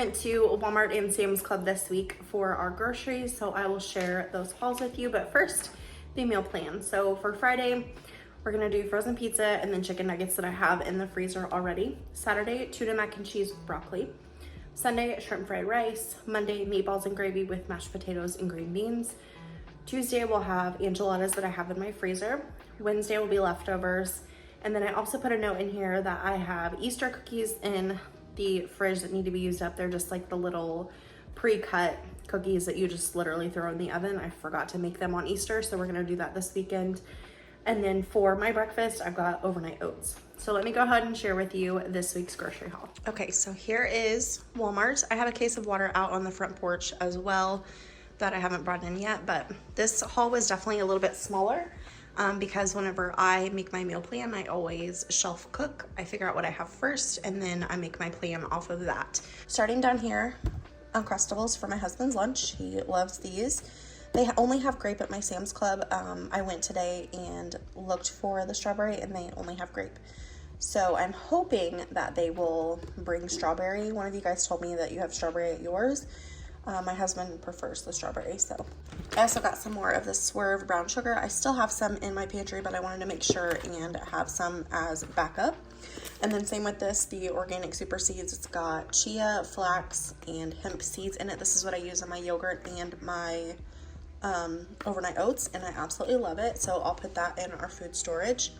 went to Walmart and Sam's Club this week for our groceries, so I will share those hauls with you. But first, the meal plan. So for Friday, we're gonna do frozen pizza and then chicken nuggets that I have in the freezer already. Saturday, tuna mac and cheese with broccoli. Sunday, shrimp fried rice. Monday, meatballs and gravy with mashed potatoes and green beans. Tuesday, we'll have enchiladas that I have in my freezer. Wednesday will be leftovers. And then I also put a note in here that I have Easter cookies in the fridge that need to be used up. They're just like the little pre-cut cookies that you just literally throw in the oven. I forgot to make them on Easter, so we're gonna do that this weekend. And then for my breakfast, I've got overnight oats. So let me go ahead and share with you this week's grocery haul. Okay, so here is Walmart. I have a case of water out on the front porch as well that I haven't brought in yet, but this haul was definitely a little bit smaller because whenever I make my meal plan, I always shelf cook. I figure out what I have first, and then I make my plan off of that. Starting down here, Uncrustables for my husband's lunch. He loves these. They only have grape at my Sam's Club. I went today and looked for the strawberry, and they only have grape. So I'm hoping that they will bring strawberry. One of you guys told me that you have strawberry at yours. My husband prefers the strawberry, so. I also got some more of the Swerve brown sugar. I still have some in my pantry, but I wanted to make sure and have some as backup. And then same with this, the organic super seeds. It's got chia, flax, and hemp seeds in it. This is what I use in my yogurt and my overnight oats, and I absolutely love it. So I'll put that in our food storage.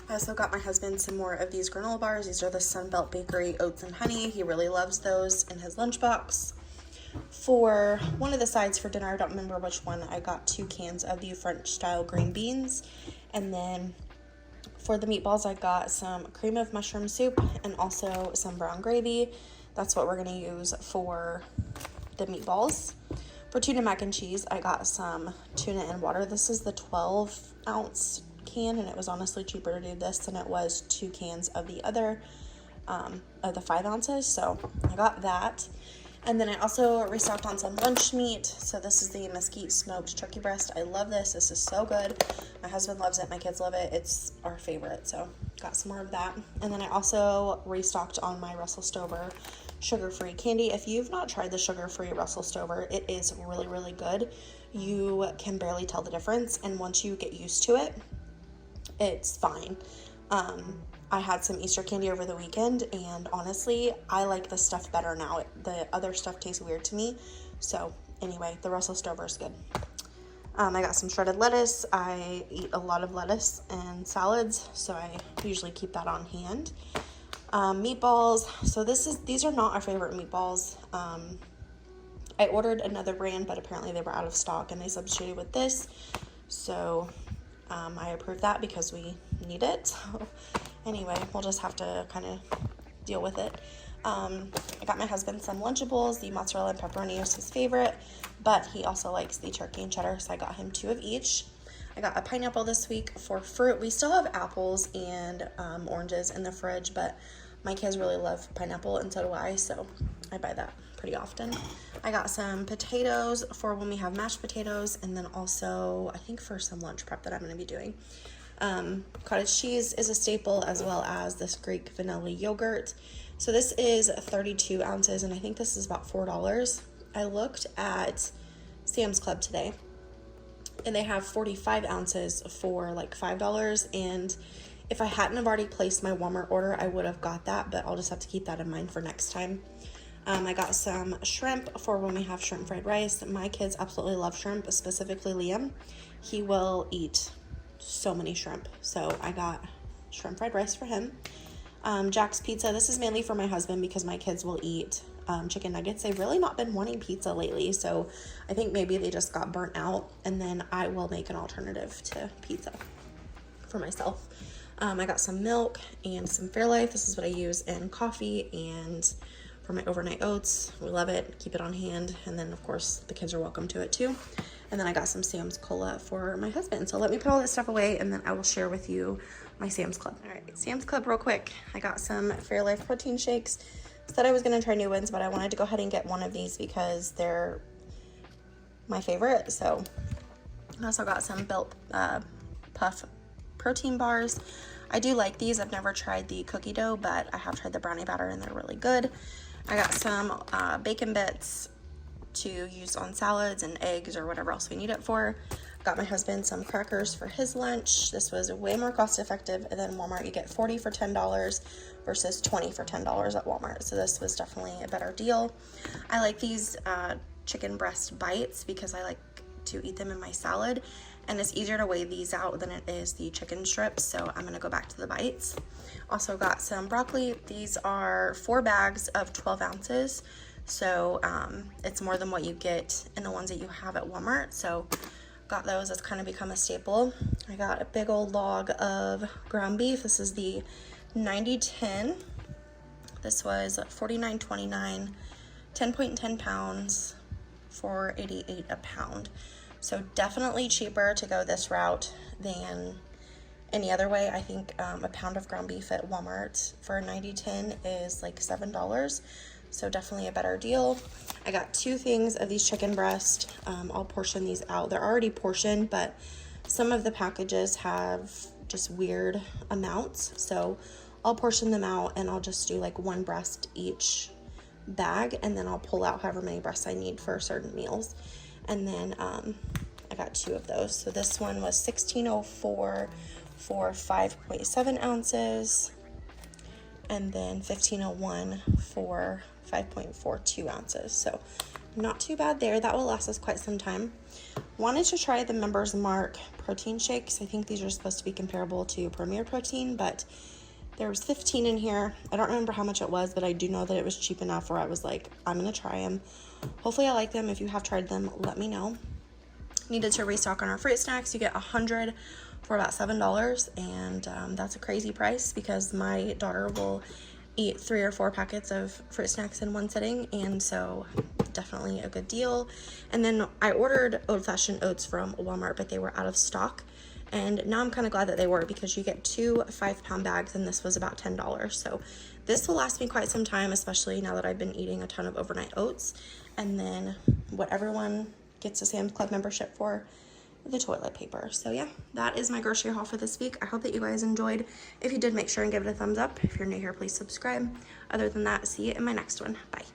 I also got my husband some more of these granola bars. These are the Sunbelt Bakery oats and honey. He really loves those in his lunchbox. For one of the sides for dinner, I don't remember which one, I got 2 cans of the French style green beans. And then for the meatballs, I got some cream of mushroom soup and also some brown gravy. That's what we're gonna use for the meatballs. For tuna mac and cheese, I got some tuna and water. This is the 12-ounce can, and it was honestly cheaper to do this than it was 2 cans of the other, of the 5 ounces. So I got that. And then I also restocked on some lunch meat. So this is the mesquite smoked turkey breast. I love this. This is so good. My husband loves it. My kids love it. It's our favorite. So got some more of that. And then I also restocked on my Russell Stover sugar-free candy. If you've not tried the sugar-free Russell Stover, it is really, really good. You can barely tell the difference. And once you get used to it, it's fine. I had some Easter candy over the weekend, and honestly, I like the stuff better now. The other stuff tastes weird to me. So anyway, the Russell Stover is good. I got some shredded lettuce. I eat a lot of lettuce and salads, so I usually keep that on hand. Meatballs. So these are not our favorite meatballs. I ordered another brand, but apparently they were out of stock, and they substituted with this. So I approved that because we need it. So anyway, we'll just have to kind of deal with it. I got my husband some Lunchables. The mozzarella and pepperoni is his favorite, but he also likes the turkey and cheddar, so I got him 2 of each. I got a pineapple this week for fruit. We still have apples and oranges in the fridge, but my kids really love pineapple, and so do I, so I buy that pretty often. I got some potatoes for when we have mashed potatoes, and then also I think for some lunch prep that I'm going to be doing. Cottage cheese is a staple, as well as this Greek vanilla yogurt. So this is 32 ounces, and I think this is about $4. I looked at Sam's Club today, and they have 45 ounces for like $5, and if I hadn't have already placed my Walmart order, I would have got that, but I'll just have to keep that in mind for next time. I got some shrimp for when we have shrimp fried rice. My kids absolutely love shrimp, specifically Liam. He will eat so many shrimp, so I got shrimp fried rice for him. Jack's Pizza. This is mainly for my husband because my kids will eat chicken nuggets. They've really not been wanting pizza lately, so I think maybe they just got burnt out, and then I will make an alternative to pizza for myself. I got some milk and some Fairlife. This is what I use in coffee and for my overnight oats. We love it. Keep it on hand. And then, of course, the kids are welcome to it too. And then I got some Sam's Cola for my husband. So let me put all this stuff away, and then I will share with you my Sam's Club. All right, Sam's Club real quick. I got some Fairlife protein shakes. Said I was going to try new ones, but I wanted to go ahead and get one of these because they're my favorite. So I also got some Built Puff protein bars. I do like these. I've never tried the cookie dough, but I have tried the brownie batter, and they're really good. I got some bacon bits to use on salads and eggs or whatever else we need it for. Got my husband some crackers for his lunch. This was way more cost effective than Walmart. You get 40 for $10 versus 20 for $10 at Walmart. So this was definitely a better deal. I like these chicken breast bites because I like to eat them in my salad, and it's easier to weigh these out than it is the chicken strips, so I'm gonna go back to the bites. Also got some broccoli. These are 4 bags of 12 ounces, so it's more than what you get in the ones that you have at Walmart, so got those. That's kind of become a staple. I got a big old log of ground beef. This is the 90-10. This was $49.29, 10.10 pounds, $4.88 a pound. So definitely cheaper to go this route than any other way. I think a pound of ground beef at Walmart for 90-10 is like $7. So definitely a better deal. I got 2 things of these chicken breast. I'll portion these out. They're already portioned, but some of the packages have just weird amounts. So I'll portion them out and I'll just do like 1 breast each bag, and then I'll pull out however many breasts I need for certain meals. And then I got 2 of those. So this one was $16.04 for 5.7 ounces, and then $15.01 for 5.42 ounces. So not too bad there. That will last us quite some time. Wanted to try the Members Mark protein shakes. I think these are supposed to be comparable to Premier Protein, but there was 15 in here. I don't remember how much it was, but I do know that it was cheap enough where I was like, I'm gonna try them. Hopefully I like them. If you have tried them, let me know. Needed to restock on our fruit snacks. You get 100 for about $7, and that's a crazy price because my daughter will eat 3 or 4 packets of fruit snacks in one sitting, and so definitely a good deal. And then I ordered old-fashioned oats from Walmart, but they were out of stock, and now I'm kind of glad that they were, because you get 2 5-pound bags, and this was about $10. So this will last me quite some time, especially now that I've been eating a ton of overnight oats. And then what everyone gets a Sam's Club membership for, the toilet paper. So yeah, that is my grocery haul for this week. I hope that you guys enjoyed. If you did, make sure and give it a thumbs up. If you're new here, please subscribe. Other than that, see you in my next one. Bye.